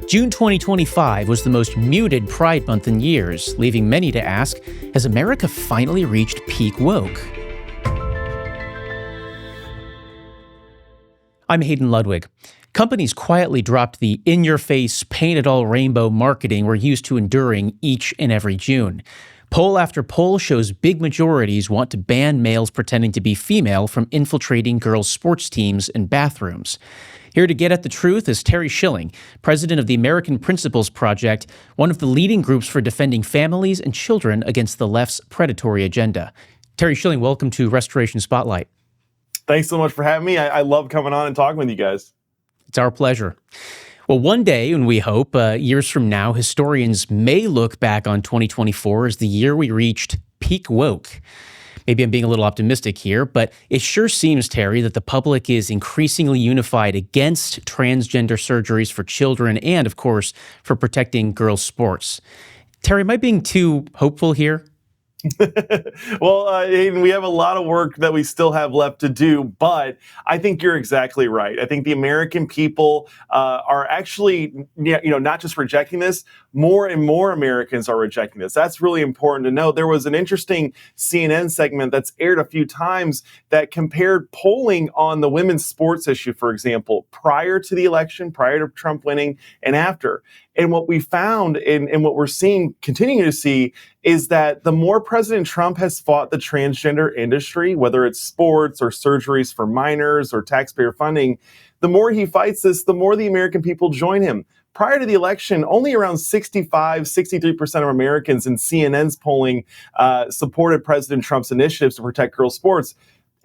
June 2025 was the most muted Pride Month in years, leaving many to ask, has America finally reached peak woke? I'm Hayden Ludwig. Companies quietly dropped the in-your-face, paint-it-all-rainbow marketing we're used to enduring each and every June. Poll after poll shows big majorities want to ban males pretending to be female from infiltrating girls' sports teams and bathrooms. Here to get at the truth is Terry Schilling, president of the American Principles Project, one of the leading groups for defending families and children against the left's predatory agenda. Terry Schilling, welcome to Restoration Spotlight. Thanks so much for having me. I love coming on and talking with you guys. It's our pleasure. Well, one day, and we hope, years from now, historians may look back on 2024 as the year we reached peak woke. Maybe I'm being a little optimistic here, but it sure seems, Terry, that the public is increasingly unified against transgender surgeries for children and, of course, for protecting girls' sports. Terry, am I being too hopeful here? Well, Aiden, we have a lot of work that we still have left to do, but I think you're exactly right. I think the American people are actually, not just rejecting this, more and more Americans are rejecting this. That's really important to know. There was an interesting CNN segment that's aired a few times that compared polling on the women's sports issue, for example, prior to the election, prior to Trump winning, and after. And what we found and what we're seeing, continuing to see, is that the more President Trump has fought the transgender industry, whether it's sports or surgeries for minors or taxpayer funding, the more he fights this, the more the American people join him. Prior to the election, only around 63% of Americans in CNN's polling supported President Trump's initiatives to protect girls' sports.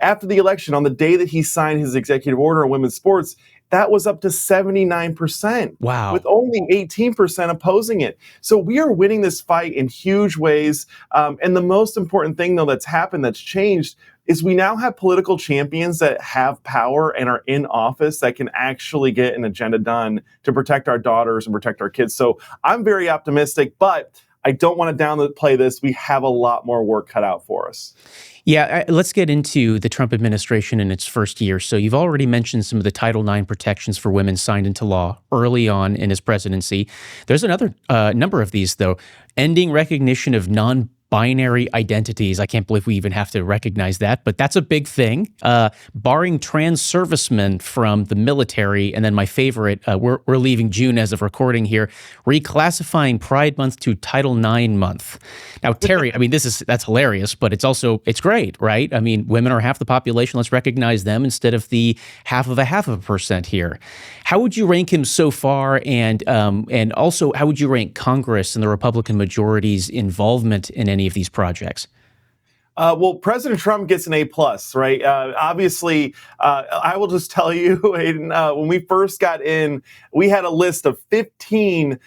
After the election, on the day that he signed his executive order on women's sports, that was up to 79%. Wow. With only 18% opposing it. So we are winning this fight in huge ways. And the most important thing, though, that's happened, that's changed, is we now have political champions that have power and are in office that can actually get an agenda done to protect our daughters and protect our kids. So I'm very optimistic, but I don't want to downplay this. We have a lot more work cut out for us. Yeah, let's get into the Trump administration in its first year. So you've already mentioned some of the Title IX protections for women signed into law early on in his presidency. There's another number of these, though. Ending recognition of non-binary identities. I can't believe we even have to recognize that, but that's a big thing. Barring trans servicemen from the military, and then my favorite, we're leaving June as of recording here, reclassifying Pride Month to Title IX month. Now, Terry, I mean, that's hilarious, but it's great, right? I mean, women are half the population. Let's recognize them instead of the half of a percent here. How would you rank him so far, and also how would you rank Congress and the Republican majority's involvement in any of these projects? Well, President Trump gets an A+, right? Obviously, I will just tell you, Aiden, when we first got in, we had a list of 15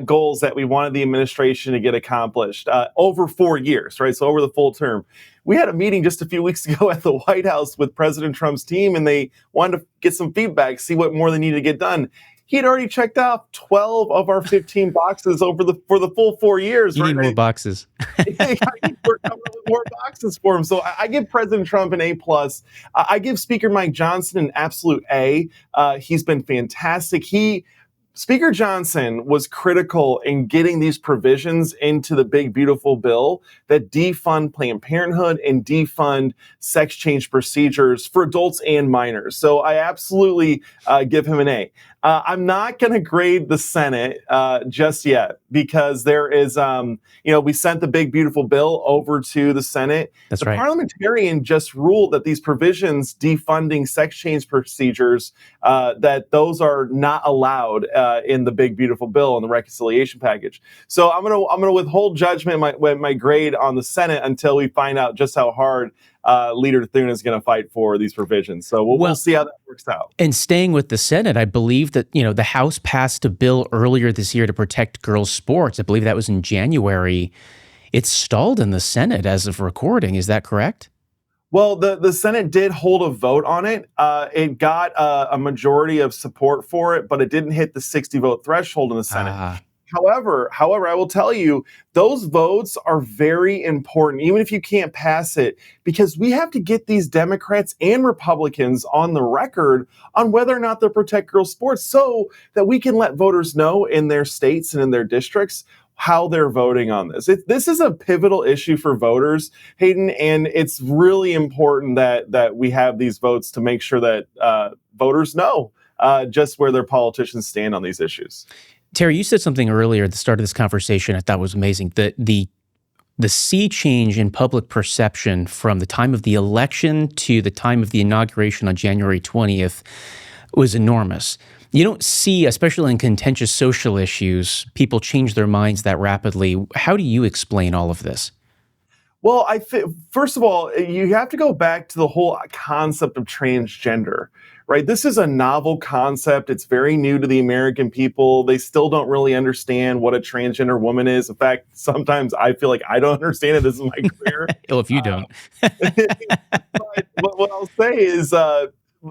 goals that we wanted the administration to get accomplished over 4 years, right? So over the full term. We had a meeting just a few weeks ago at the White House with President Trump's team, and they wanted to get some feedback, see what more they needed to get done. He had already checked off 12 of our 15 boxes for the full 4 years. You need more boxes. We're coming up with more boxes for him. So I give President Trump an A+. I give Speaker Mike Johnson an absolute A. He's been fantastic. Speaker Johnson was critical in getting these provisions into the big, beautiful bill that defund Planned Parenthood and defund sex change procedures for adults and minors. So I absolutely give him an A. I'm not going to grade the Senate just yet because there is, we sent the big, beautiful bill over to the Senate. That's right. The parliamentarian just ruled that these provisions defunding sex change procedures, that those are not allowed in the big, beautiful bill in the reconciliation package. So I'm gonna withhold judgment, my grade on the Senate until we find out just how hard Leader Thune is going to fight for these provisions. So we'll see how that works out. And staying with the Senate, I believe that, the House passed a bill earlier this year to protect girls' sports. I believe that was in January. It's stalled in the Senate as of recording. Is that correct? Well, the Senate did hold a vote on it. It got a majority of support for it, but it didn't hit the 60-vote threshold in the Senate. However, I will tell you, those votes are very important, even if you can't pass it, because we have to get these Democrats and Republicans on the record on whether or not they'll protect girls' sports so that we can let voters know in their states and in their districts how they're voting on this. This is a pivotal issue for voters, Hayden, and it's really important that we have these votes to make sure that voters know just where their politicians stand on these issues. Terry, you said something earlier at the start of this conversation I thought was amazing. The sea change in public perception from the time of the election to the time of the inauguration on January 20th was enormous. You don't see, especially in contentious social issues, people change their minds that rapidly. How do you explain all of this? Well, I think first of all, you have to go back to the whole concept of transgender, right? This is a novel concept. It's very new to the American people. They still don't really understand what a transgender woman is. In fact, sometimes I feel like I don't understand it. This is my career. Well, if you don't. But what I'll say is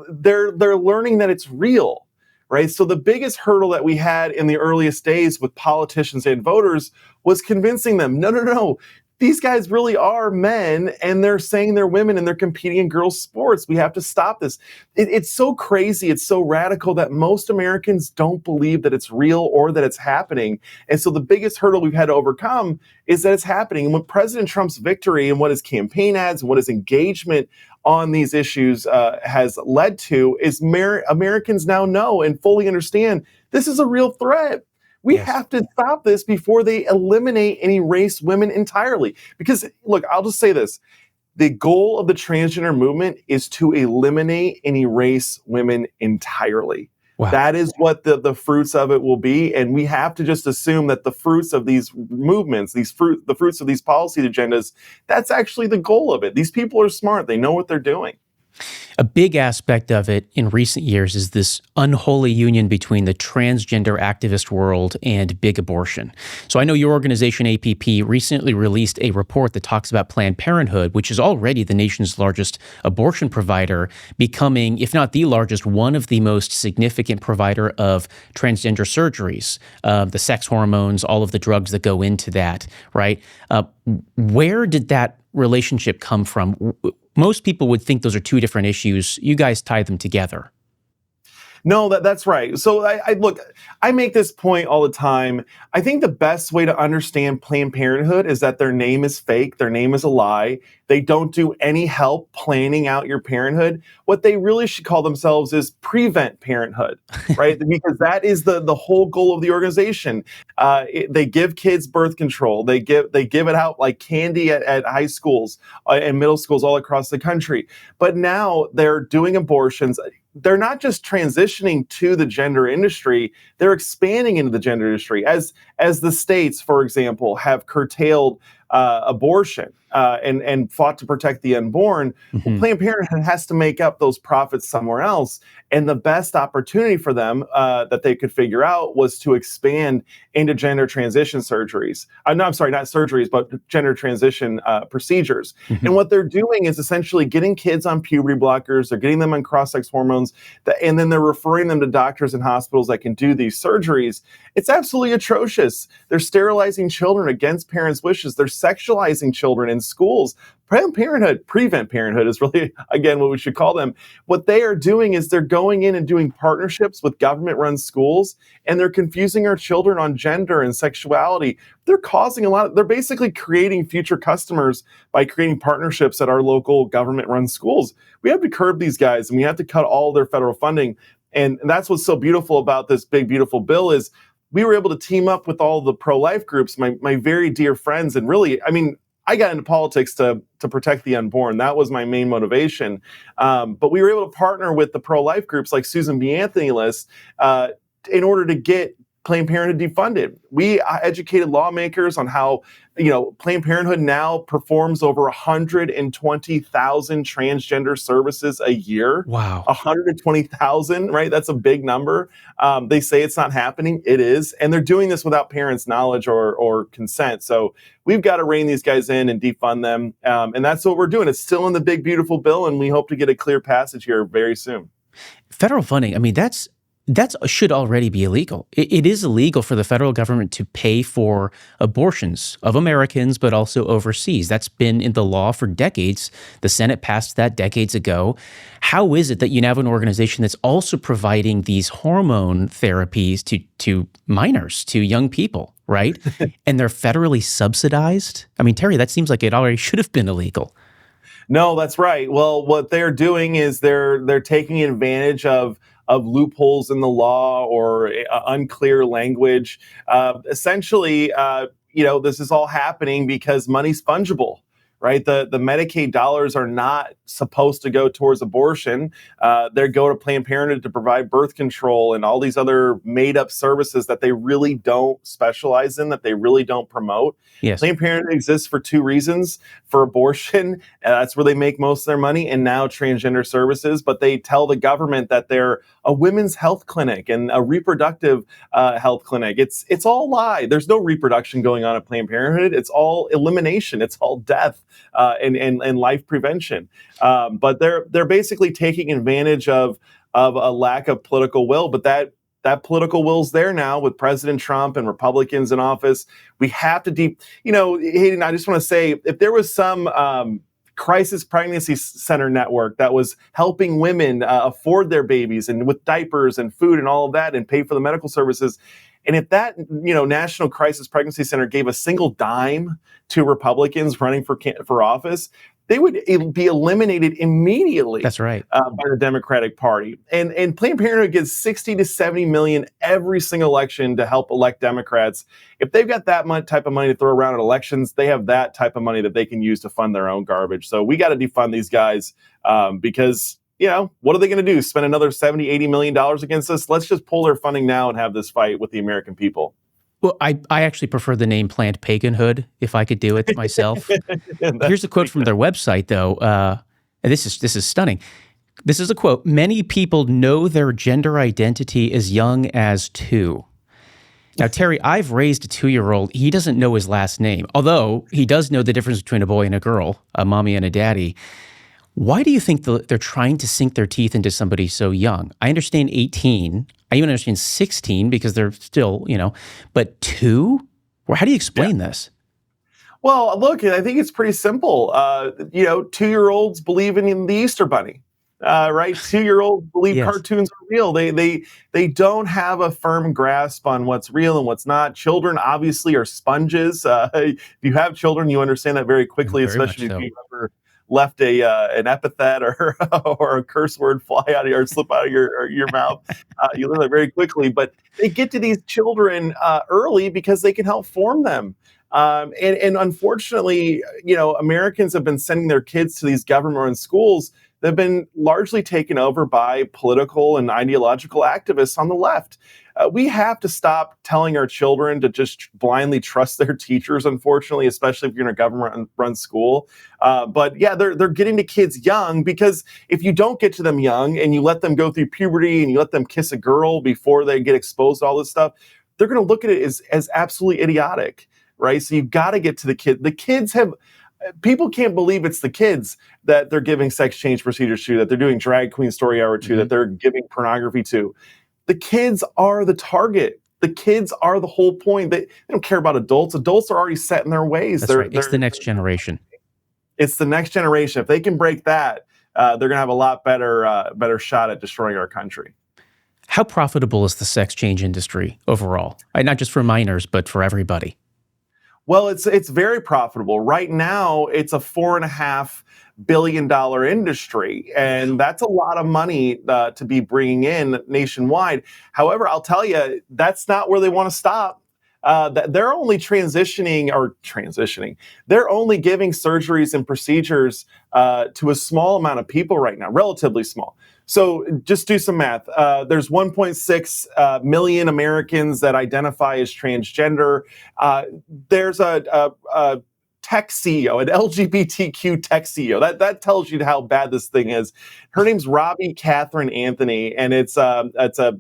they're learning that it's real, right? So the biggest hurdle that we had in the earliest days with politicians and voters was convincing them, no. These guys really are men and they're saying they're women and they're competing in girls' sports. We have to stop this. It's so crazy. It's so radical that most Americans don't believe that it's real or that it's happening. And so the biggest hurdle we've had to overcome is that it's happening. And what President Trump's victory and what his campaign ads and what his engagement on these issues has led to is Americans now know and fully understand this is a real threat. We Yes. have to stop this before they eliminate any race women entirely. Because, look, I'll just say this. The goal of the transgender movement is to eliminate any race women entirely. Wow. That is what the fruits of it will be. And we have to just assume that the fruits of these movements, the fruits of these policy agendas, that's actually the goal of it. These people are smart. They know what they're doing. A big aspect of it in recent years is this unholy union between the transgender activist world and big abortion. So I know your organization, APP, recently released a report that talks about Planned Parenthood, which is already the nation's largest abortion provider, becoming, if not the largest, one of the most significant provider of transgender surgeries, the sex hormones, all of the drugs that go into that, right? Where did that relationship come from? Most people would think those are two different issues. You guys tie them together. No, that's right. So look, I make this point all the time. I think the best way to understand Planned Parenthood is that their name is fake. Their name is a lie. They don't do any help planning out your parenthood. What they really should call themselves is Prevent Parenthood, right? Because that is the whole goal of the organization. They give kids birth control. They give it out like candy at high schools and middle schools all across the country. But now they're doing abortions. They're not just transitioning to the gender industry, they're expanding into the gender industry. As the states, for example, have curtailed abortion and fought to protect the unborn, well, Planned Parenthood has to make up those profits somewhere else. And the best opportunity for them that they could figure out was to expand into gender transition surgeries. No, I'm sorry, not surgeries, but gender transition procedures. And what they're doing is essentially getting kids on puberty blockers, they're getting them on cross-sex hormones, and then they're referring them to doctors and hospitals that can do these surgeries. It's absolutely atrocious. They're sterilizing children against parents' wishes. They're sexualizing children in schools. Planned Parenthood, Prevent Parenthood is really, again, what we should call them. What they are doing is they're going in and doing partnerships with government-run schools, and they're confusing our children on gender and sexuality. They're causing they're basically creating future customers by creating partnerships at our local government-run schools. We have to curb these guys, and we have to cut all their federal funding. And that's what's so beautiful about this big, beautiful bill is we were able to team up with all the pro-life groups, my very dear friends, and really, I mean, I got into politics to protect the unborn. That was my main motivation. But we were able to partner with the pro-life groups like Susan B. Anthony List in order to get Planned Parenthood defunded. We educated lawmakers on how, Planned Parenthood now performs over 120,000 transgender services a year. Wow. 120,000, right? That's a big number. They say it's not happening. It is. And they're doing this without parents' knowledge or consent. So we've got to rein these guys in and defund them. And that's what we're doing. It's still in the big, beautiful bill, and we hope to get a clear passage here very soon. Federal funding, I mean, that's That should already be illegal. It is illegal for the federal government to pay for abortions of Americans, but also overseas. That's been in the law for decades. The Senate passed that decades ago. How is it that you now have an organization that's also providing these hormone therapies to minors, to young people, right? And they're federally subsidized? I mean, Terry, that seems like it already should have been illegal. No, that's right. Well, what they're doing is they're taking advantage of loopholes in the law or unclear language. Essentially, this is all happening because money's fungible, right? The Medicaid dollars are not supposed to go towards abortion. They go to Planned Parenthood to provide birth control and all these other made up services that they really don't specialize in, that they really don't promote. Yes. Planned Parenthood exists for two reasons: for abortion, that's where they make most of their money, and now transgender services. But they tell the government that they're a women's health clinic and a reproductive health clinic. It's all lie. There's no reproduction going on at Planned Parenthood. It's all elimination. It's all death and life prevention. But they're basically taking advantage of a lack of political will. But that political will's there now with President Trump and Republicans in office. We have to Hayden, I just want to say, if there was some crisis pregnancy center network that was helping women afford their babies and with diapers and food and all of that and pay for the medical services, and if that National Crisis Pregnancy Center gave a single dime to Republicans running for office, they would be eliminated immediately. That's right. By the Democratic Party. And Planned Parenthood gets 60 to 70 million every single election to help elect Democrats. If they've got that type of money to throw around at elections, they have that type of money that they can use to fund their own garbage. So we got to defund these guys because, what are they going to do? Spend another 70, 80 million dollars against us? Let's just pull their funding now and have this fight with the American people. Well, I actually prefer the name Planned Paganhood if I could do it myself. Here's a quote from their website, though. And this is stunning. This is a quote. Many people know their gender identity as young as 2. Now, Terry, I've raised a 2-year-old. He doesn't know his last name, although he does know the difference between a boy and a girl, a mommy and a daddy. Why do you think they're trying to sink their teeth into somebody so young? I understand 18. I even understand 16 because they're still, but 2? Well, how do you explain this? Well, look, I think it's pretty simple. 2-year-olds believe in the Easter Bunny, right? 2-year-olds believe Yes. cartoons are real. They don't have a firm grasp on what's real and what's not. Children obviously are sponges. If you have children, you understand that very quickly, Very especially much so. if you ever left an epithet or or a curse word fly out of your, or slip out of your mouth. You learn that very quickly. But they get to these children early because they can help form them. And unfortunately, Americans have been sending their kids to these government-run schools that have been largely taken over by political and ideological activists on the left. We have to stop telling our children to just blindly trust their teachers, unfortunately, especially if you're in a government-run school. But yeah, they're getting to kids young, because if you don't get to them young and you let them go through puberty and you let them kiss a girl before they get exposed to all this stuff, they're going to look at it as absolutely idiotic, right? So you've got to get to the kid. The kids have... People can't believe it's the kids that they're giving sex change procedures to, that they're doing drag queen story hour to, that they're giving pornography to. The kids are the target. The kids are the whole point. They don't care about adults. Adults are already set in their ways. That's right. It's the next generation. It's the next generation. If they can break that, they're going to have a lot better shot at destroying our country. How profitable is the sex change industry overall? Not just for minors, but for everybody. Well, it's very profitable. Right now, it's a $4.5 billion industry, and that's a lot of money to be bringing in nationwide. However, I'll tell you, that's not where they want to stop. They're only transitioning. They're only giving surgeries and procedures to a small amount of people right now, relatively small. So just do some math. There's 1.6 million Americans that identify as transgender. There's a tech CEO, an LGBTQ tech CEO. That tells you how bad this thing is. Her name's Robbie Catherine Anthony, and it's a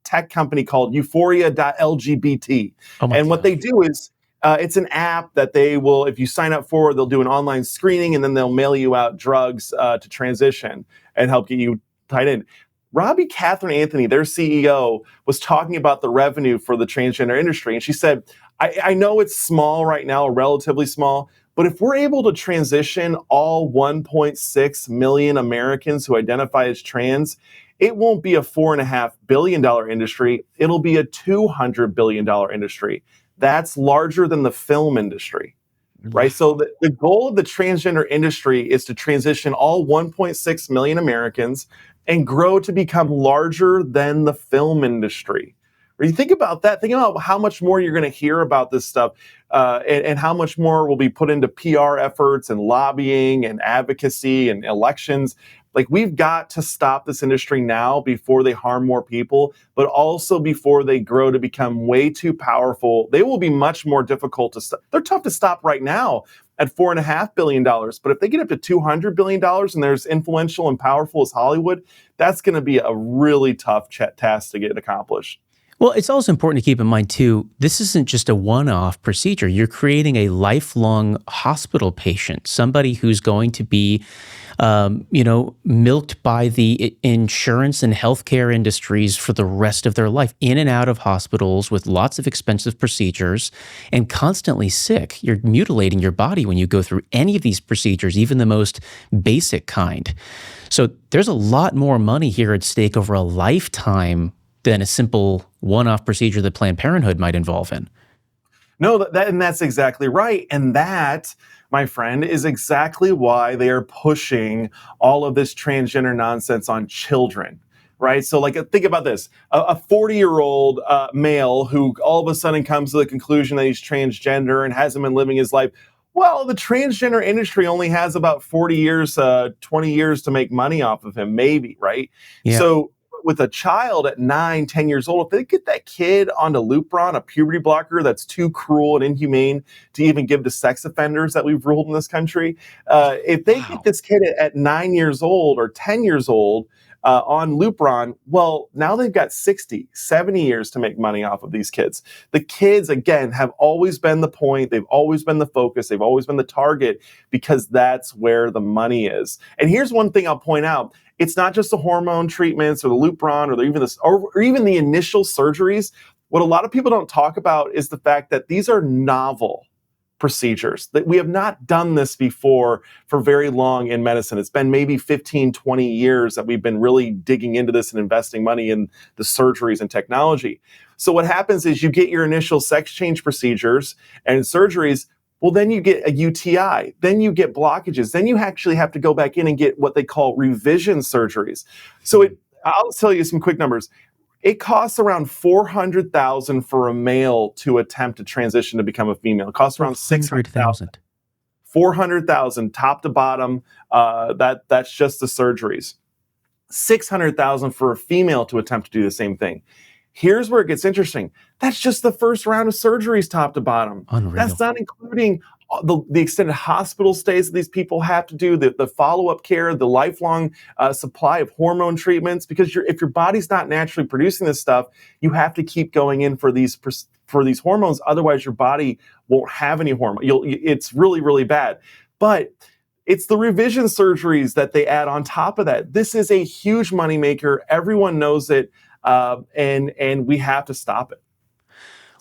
tech company called Euphoria.lgbt. And what they do is it's an app that they will, if you sign up for, they'll do an online screening, and then they'll mail you out drugs to transition and help get you tied in. Robbie Catherine Anthony, their CEO, was talking about the revenue for the transgender industry. And she said, I know it's small right now, relatively small, but if we're able to transition all 1.6 million Americans who identify as trans, it won't be a $4.5 billion industry. It'll be a $200 billion industry. That's larger than the film industry. Right. So Wow. the goal of the transgender industry is to transition all 1.6 million Americans and grow to become larger than the film industry. When you think about that, think about how much more you're going to hear about this stuff, and how much more will be put into PR efforts and lobbying and advocacy and elections. Like, we've got to stop this industry now before they harm more people, but also before they grow to become way too powerful. They will be much more difficult to stop. They're tough to stop right now at $4.5 billion. But if they get up to $200 billion and they're as influential and powerful as Hollywood, that's going to be a really tough task to get accomplished. Well, it's also important to keep in mind, too, this isn't just a one-off procedure. You're creating a lifelong hospital patient, somebody who's going to be, milked by the insurance and healthcare industries for the rest of their life, in and out of hospitals with lots of expensive procedures and constantly sick. You're mutilating your body when you go through any of these procedures, even the most basic kind. So there's a lot more money here at stake over a lifetime than a simple one-off procedure that Planned Parenthood might involve in. No, and that's exactly right. And that, my friend, is exactly why they are pushing all of this transgender nonsense on children. Right. So, like, think about this: a 40-year-old male who all of a sudden comes to the conclusion that he's transgender and hasn't been living his life. Well, the transgender industry only has about 40 years, 20 years to make money off of him, maybe. Right. Yeah. So, with a child at 9, 10 years old, if they get that kid onto Lupron, a puberty blocker that's too cruel and inhumane to even give to sex offenders that we've ruled in this country, if they get Wow. this kid at 9 years old or 10 years old on Lupron, well, now they've got 60, 70 years to make money off of these kids. The kids, again, have always been the point. They've always been the focus. They've always been the target because that's where the money is. And here's one thing I'll point out. It's not just the hormone treatments or the Lupron or even the initial surgeries. What a lot of people don't talk about is the fact that these are novel procedures, that we have not done this before for very long in medicine. It's been maybe 15, 20 years that we've been really digging into this and investing money in the surgeries and technology. So what happens is you get your initial sex change procedures and surgeries. Well, then you get a UTI, then you get blockages, then you actually have to go back in and get what they call revision surgeries. So I'll tell you some quick numbers. It costs around $400,000 for a male to attempt to transition to become a female. It costs around $600,000. 400,000 top to bottom. That's just the surgeries. 600,000 for a female to attempt to do the same thing. Here's where it gets interesting. That's just the first round of surgeries, top to bottom. Unreal. That's not including the extended hospital stays that these people have to do, the follow-up care, the lifelong supply of hormone treatments. Because if your body's not naturally producing this stuff, you have to keep going in for these hormones. Otherwise, your body won't have any hormone. It's really, really bad. But it's the revision surgeries that they add on top of that. This is a huge moneymaker. Everyone knows it. And we have to stop it.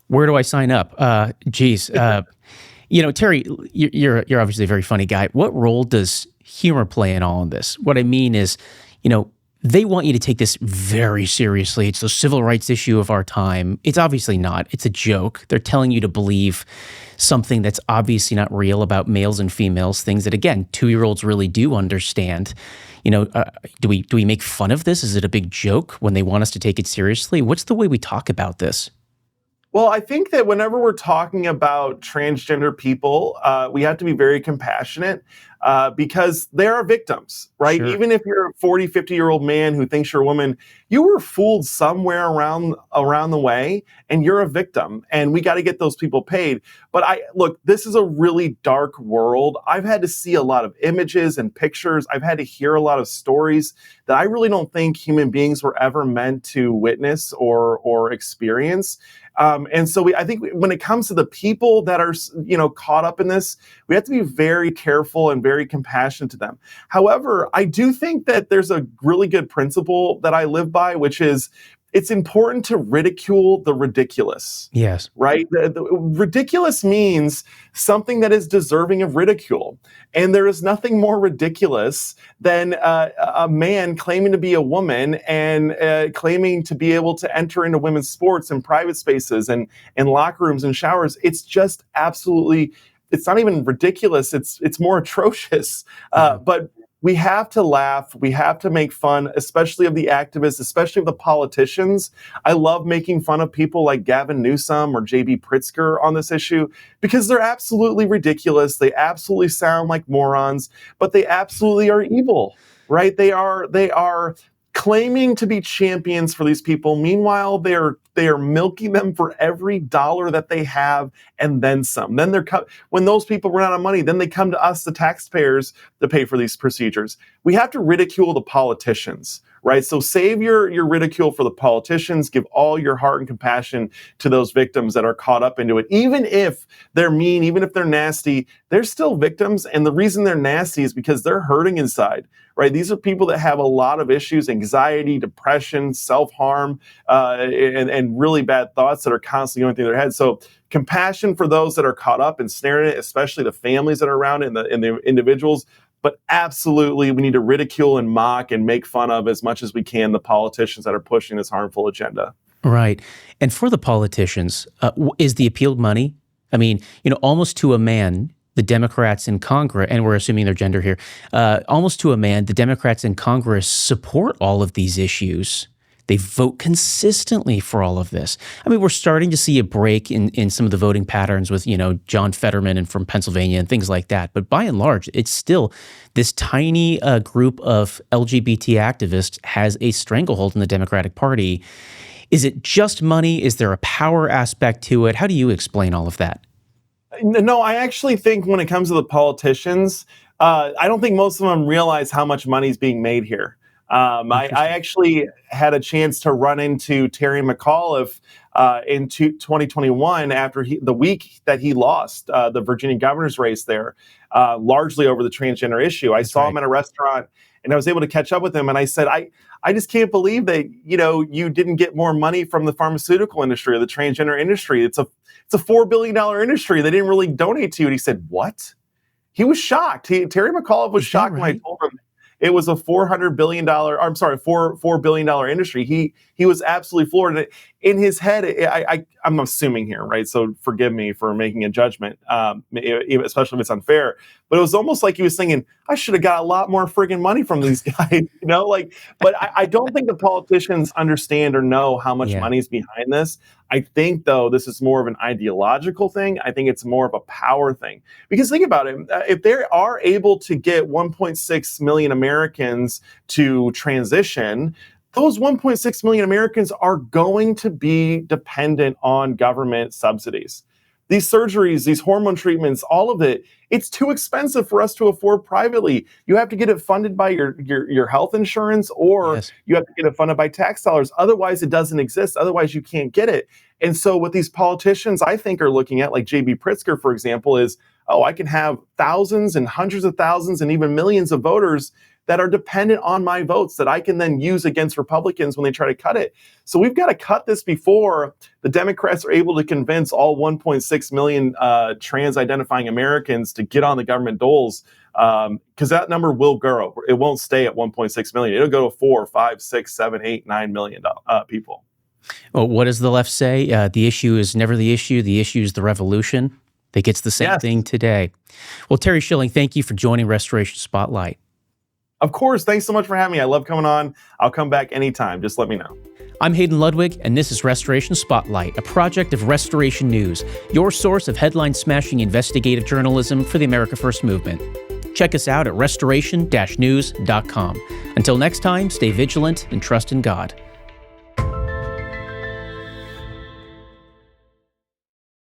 Where do I sign up? Terry, you're obviously a very funny guy. What role does humor play in all of this? What I mean is, they want you to take this very seriously. It's the civil rights issue of our time. It's obviously not. It's a joke. They're telling you to believe something that's obviously not real about males and females, things that, again, 2-year-olds really do understand. Do we make fun of this? Is it a big joke when they want us to take it seriously? What's the way we talk about this? Well, I think that whenever we're talking about transgender people, we have to be very compassionate because they are victims, right? Sure. Even if you're a 40, 50-year-old man who thinks you're a woman, you were fooled somewhere around the way, and you're a victim, and we got to get those people paid. But look, this is a really dark world. I've had to see a lot of images and pictures. I've had to hear a lot of stories that I really don't think human beings were ever meant to witness or experience. And so I think when it comes to the people that are, caught up in this, we have to be very careful and very compassionate to them. However, I do think that there's a really good principle that I live by, which is it's important to ridicule the ridiculous. Yes. Right? The ridiculous means something that is deserving of ridicule. And there is nothing more ridiculous than a man claiming to be a woman and claiming to be able to enter into women's sports and private spaces and locker rooms and showers. It's just absolutely, it's not even ridiculous. It's more atrocious. But we have to laugh. We have to make fun, especially of the activists, especially of the politicians. I love making fun of people like Gavin Newsom or J.B. Pritzker on this issue because they're absolutely ridiculous. They absolutely sound like morons, but they absolutely are evil, right? They are claiming to be champions for these people. Meanwhile, they are milking them for every dollar that they have and then some. Then when those people run out of money, then they come to us, the taxpayers, to pay for these procedures. We have to ridicule the politicians, right? So save your ridicule for the politicians. Give all your heart and compassion to those victims that are caught up into it. Even if they're mean, even if they're nasty, they're still victims. And the reason they're nasty is because they're hurting inside, right? These are people that have a lot of issues, anxiety, depression, self-harm, and really bad thoughts that are constantly going through their head. So compassion for those that are caught up and snared in it, especially the families that are around it and the individuals. But absolutely, we need to ridicule and mock and make fun of as much as we can the politicians that are pushing this harmful agenda. Right. And for the politicians, is the appealed money? I mean, almost to a man, the Democrats in Congress, and we're assuming their gender here, almost to a man, the Democrats in Congress support all of these issues. They vote consistently for all of this. I mean, we're starting to see a break in some of the voting patterns with, John Fetterman and from Pennsylvania and things like that. But by and large, it's still this tiny group of LGBT activists has a stranglehold in the Democratic Party. Is it just money? Is there a power aspect to it? How do you explain all of that? No, I actually think when it comes to the politicians, I don't think most of them realize how much money is being made here. I actually had a chance to run into Terry McAuliffe in 2021 after the week that he lost the Virginia governor's race there, largely over the transgender issue. I saw him at a restaurant and I was able to catch up with him. And I said, I just can't believe that, you didn't get more money from the pharmaceutical industry or the transgender industry. It's a $4 billion industry. They didn't really donate to you. And he said, what? He was shocked. Terry McAuliffe was shocked when I told him it was a $4 billion industry. He was absolutely floored. And in his head, I'm assuming here, right? So forgive me for making a judgment, especially if it's unfair. But it was almost like he was thinking, I should have got a lot more friggin' money from these guys, But I don't think the politicians understand or know how much money is behind this. I think, though, this is more of an ideological thing. I think it's more of a power thing. Because think about it. If they are able to get 1.6 million Americans to transition, those 1.6 million Americans are going to be dependent on government subsidies. These surgeries, these hormone treatments, all of it, it's too expensive for us to afford privately. You have to get it funded by your health insurance, or you have to get it funded by tax dollars. Otherwise, it doesn't exist. Otherwise, you can't get it. And so what these politicians, I think, are looking at, like J.B. Pritzker, for example, is, I can have thousands and hundreds of thousands and even millions of voters that are dependent on my votes that I can then use against Republicans when they try to cut it. So we've got to cut this before the Democrats are able to convince all 1.6 million trans-identifying Americans to get on the government doles, because that number will grow. It won't stay at 1.6 million. It'll go to 4, 5, 6, 7, 8, 9 million people. Well, what does the left say? The issue is never the issue. The issue is the revolution. I think it's the same thing today. Well, Terry Schilling, thank you for joining Restoration Spotlight. Of course. Thanks so much for having me. I love coming on. I'll come back anytime. Just let me know. I'm Hayden Ludwig, and this is Restoration Spotlight, a project of Restoration News, your source of headline-smashing investigative journalism for the America First movement. Check us out at restoration-news.com. Until next time, stay vigilant and trust in God.